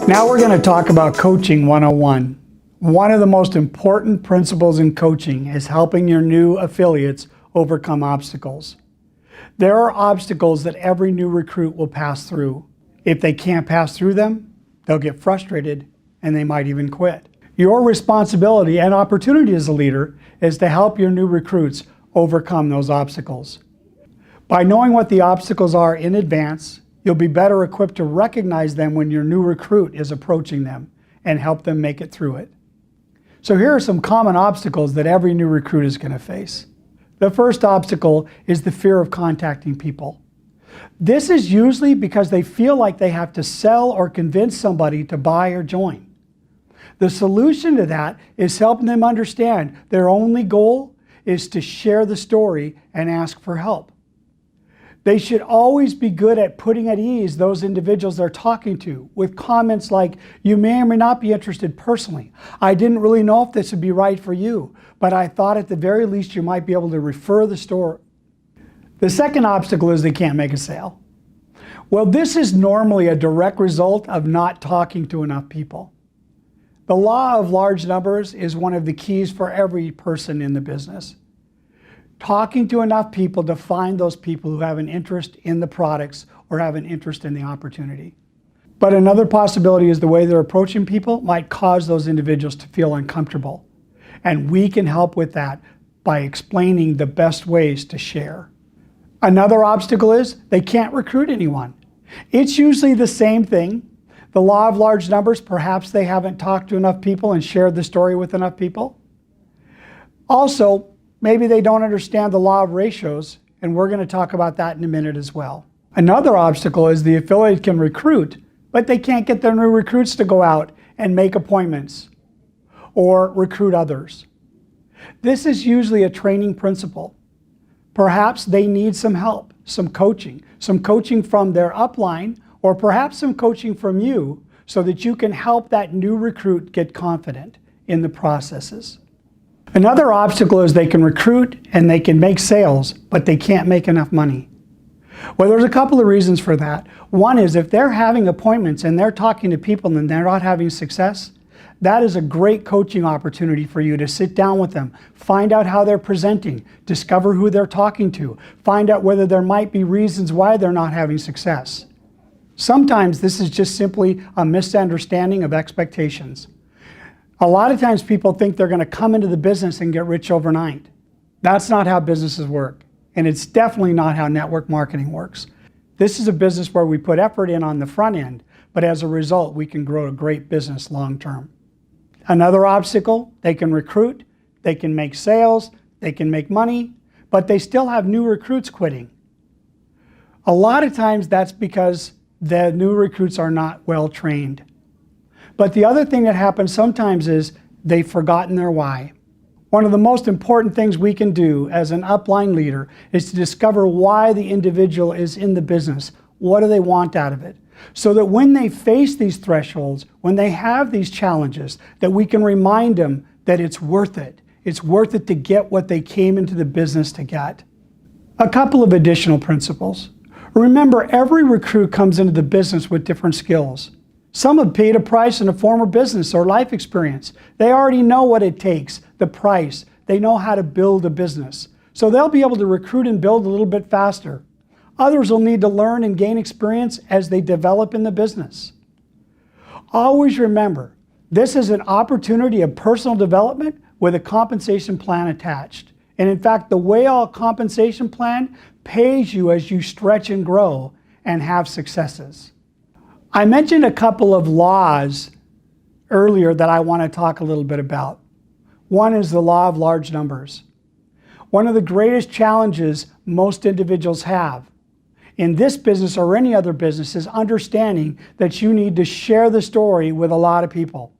Now we're going to talk about Coaching 101. One of the most important principles in coaching is helping your new affiliates overcome obstacles. There are obstacles that every new recruit will pass through. If they can't pass through them, they'll get frustrated and they might even quit. Your responsibility and opportunity as a leader is to help your new recruits overcome those obstacles. By knowing what the obstacles are in advance, you'll be better equipped to recognize them when your new recruit is approaching them and help them make it through it. So here are some common obstacles that every new recruit is going to face. The first obstacle is the fear of contacting people. This is usually because they feel like they have to sell or convince somebody to buy or join. The solution to that is helping them understand their only goal is to share the story and ask for help. They should always be good at putting at ease those individuals they're talking to with comments like, "You may or may not be interested personally. I didn't really know if this would be right for you, but I thought at the very least you might be able to refer the story." The second obstacle is they can't make a sale. Well, this is normally a direct result of not talking to enough people. The law of large numbers is one of the keys for every person in the business. Talking to enough people to find those people who have an interest in the products or have an interest in the opportunity. But another possibility is the way they're approaching people might cause those individuals to feel uncomfortable. And we can help with that by explaining the best ways to share. Another obstacle is they can't recruit anyone. It's usually the same thing. The law of large numbers, perhaps they haven't talked to enough people and shared the story with enough people. Also, maybe they don't understand the law of ratios, and we're going to talk about that in a minute as well. Another obstacle is the affiliate can recruit, but they can't get their new recruits to go out and make appointments or recruit others. This is usually a training principle. Perhaps they need some help, some coaching from their upline, or perhaps some coaching from you so that you can help that new recruit get confident in the processes. Another obstacle is they can recruit and they can make sales, but they can't make enough money. Well, there's a couple of reasons for that. One is if they're having appointments and they're talking to people and they're not having success, that is a great coaching opportunity for you to sit down with them, find out how they're presenting, discover who they're talking to, find out whether there might be reasons why they're not having success. Sometimes this is just simply a misunderstanding of expectations. A lot of times people think they're going to come into the business and get rich overnight. That's not how businesses work, and it's definitely not how network marketing works. This is a business where we put effort in on the front end, but as a result, we can grow a great business long term. Another obstacle, they can recruit, they can make sales, they can make money, but they still have new recruits quitting. A lot of times that's because the new recruits are not well trained. But the other thing that happens sometimes is they've forgotten their why. One of the most important things we can do as an upline leader is to discover why the individual is in the business. What do they want out of it? So that when they face these thresholds, when they have these challenges, that we can remind them that it's worth it. It's worth it to get what they came into the business to get. A couple of additional principles. Remember, every recruit comes into the business with different skills. Some have paid a price in a former business or life experience. They already know what it takes, the price. They know how to build a business. So they'll be able to recruit and build a little bit faster. Others will need to learn and gain experience as they develop in the business. Always remember, this is an opportunity of personal development with a compensation plan attached. And in fact, the Whale compensation plan pays you as you stretch and grow and have successes. I mentioned a couple of laws earlier that I want to talk a little bit about. One is the law of large numbers. One of the greatest challenges most individuals have in this business or any other business is understanding that you need to share the story with a lot of people.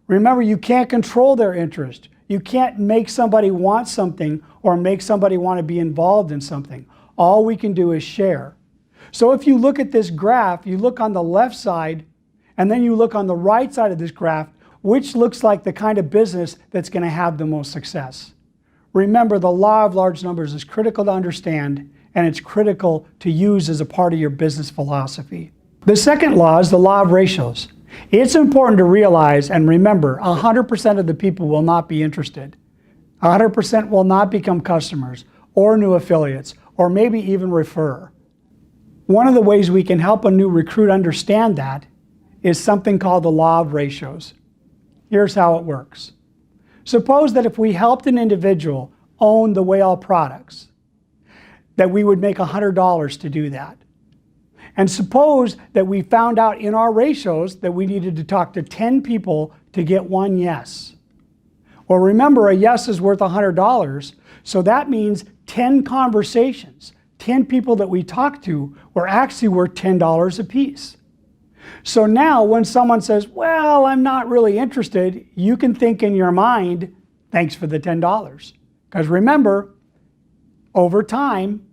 Remember, you can't control their interest. You can't make somebody want something or make somebody want to be involved in something. All we can do is share. So if you look at this graph, you look on the left side, and then you look on the right side of this graph, which looks like the kind of business that's going to have the most success. Remember, the law of large numbers is critical to understand, and it's critical to use as a part of your business philosophy. The second law is the law of ratios. It's important to realize and remember 100% of the people will not be interested. 100% will not become customers or new affiliates or maybe even refer. One of the ways we can help a new recruit understand that is something called the law of ratios. Here's how it works. Suppose that if we helped an individual own the Whale products, that we would make $100 to do that. And suppose that we found out in our ratios that we needed to talk to 10 people to get one yes. Well, remember, a yes is worth $100, so that means 10 conversations, 10 people that we talked to were actually worth $10 a piece. So now when someone says, well, I'm not really interested, you can think in your mind, thanks for the $10. Because remember, over time,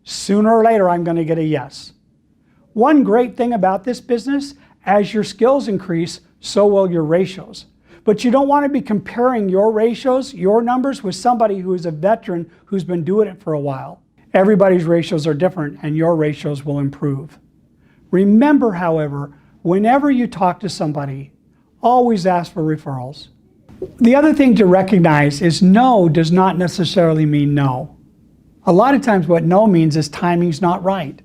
sooner or later, I'm going to get a yes. One great thing about this business, as your skills increase, so will your ratios. But you don't want to be comparing your ratios, your numbers, with somebody who is a veteran who's been doing it for a while. Everybody's ratios are different, and your ratios will improve. Remember, however, whenever you talk to somebody, always ask for referrals. The other thing to recognize is no does not necessarily mean no. A lot of times what no means is timing's not right.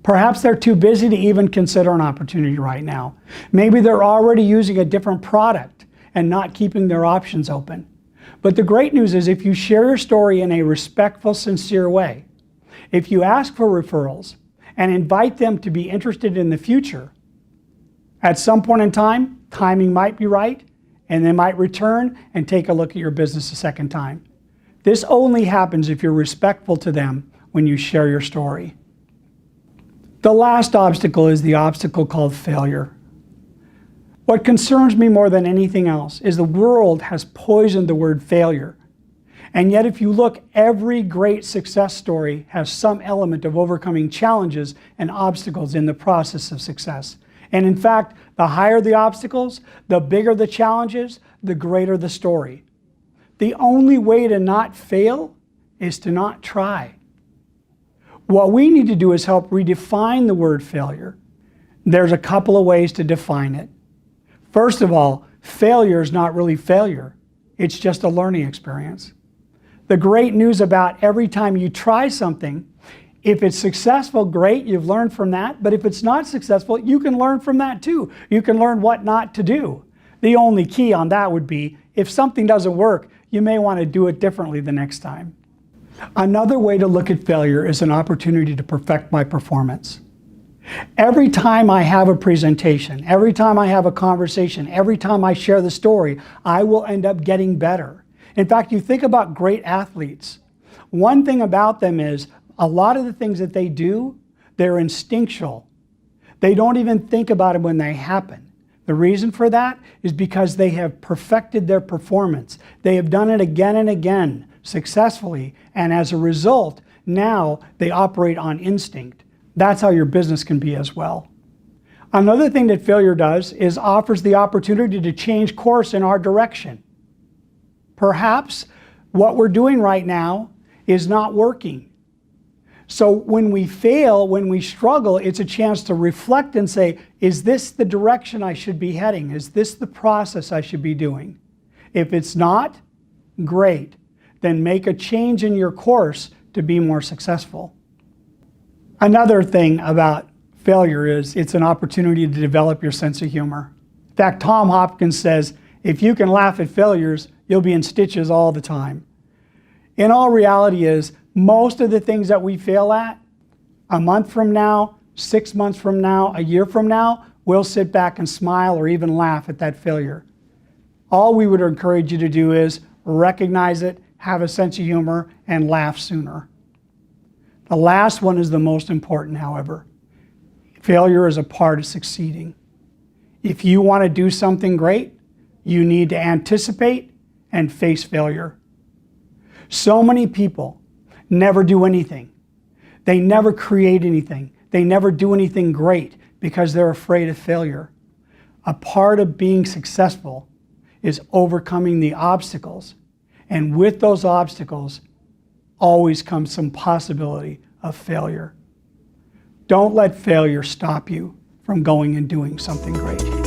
Perhaps they're too busy to even consider an opportunity right now. Maybe they're already using a different product and not keeping their options open. But the great news is if you share your story in a respectful, sincere way, if you ask for referrals and invite them to be interested in the future, at some point in time, timing might be right, and they might return and take a look at your business a second time. This only happens if you're respectful to them when you share your story. The last obstacle is the obstacle called failure. What concerns me more than anything else is the world has poisoned the word failure. And yet if you look, every great success story has some element of overcoming challenges and obstacles in the process of success. And in fact, the higher the obstacles, the bigger the challenges, the greater the story. The only way to not fail is to not try. What we need to do is help redefine the word failure. There's a couple of ways to define it. First of all, failure is not really failure. It's just a learning experience. The great news about every time you try something, if it's successful, great, you've learned from that. But if it's not successful, you can learn from that too. You can learn what not to do. The only key on that would be, if something doesn't work, you may want to do it differently the next time. Another way to look at failure is an opportunity to perfect my performance. Every time I have a presentation, every time I have a conversation, every time I share the story, I will end up getting better. In fact, you think about great athletes. One thing about them is a lot of the things that they do, they're instinctual. They don't even think about it when they happen. The reason for that is because they have perfected their performance. They have done it again and again successfully, and as a result, now they operate on instinct. That's how your business can be as well. Another thing that failure does is offers the opportunity to change course in our direction. Perhaps what we're doing right now is not working. So when we fail, when we struggle, it's a chance to reflect and say, is this the direction I should be heading? Is this the process I should be doing? If it's not, great. Then make a change in your course to be more successful. Another thing about failure is it's an opportunity to develop your sense of humor. In fact, Tom Hopkins says, if you can laugh at failures, you'll be in stitches all the time. In all reality is, most of the things that we fail at, a month from now, 6 months from now, a year from now, we'll sit back and smile or even laugh at that failure. All we would encourage you to do is recognize it, have a sense of humor, and laugh sooner. The last one is the most important, however. Failure is a part of succeeding. If you want to do something great, you need to anticipate and face failure. So many people never do anything. They never create anything. They never do anything great because they're afraid of failure. A part of being successful is overcoming the obstacles. And with those obstacles, always comes some possibility of failure. Don't let failure stop you from going and doing something great.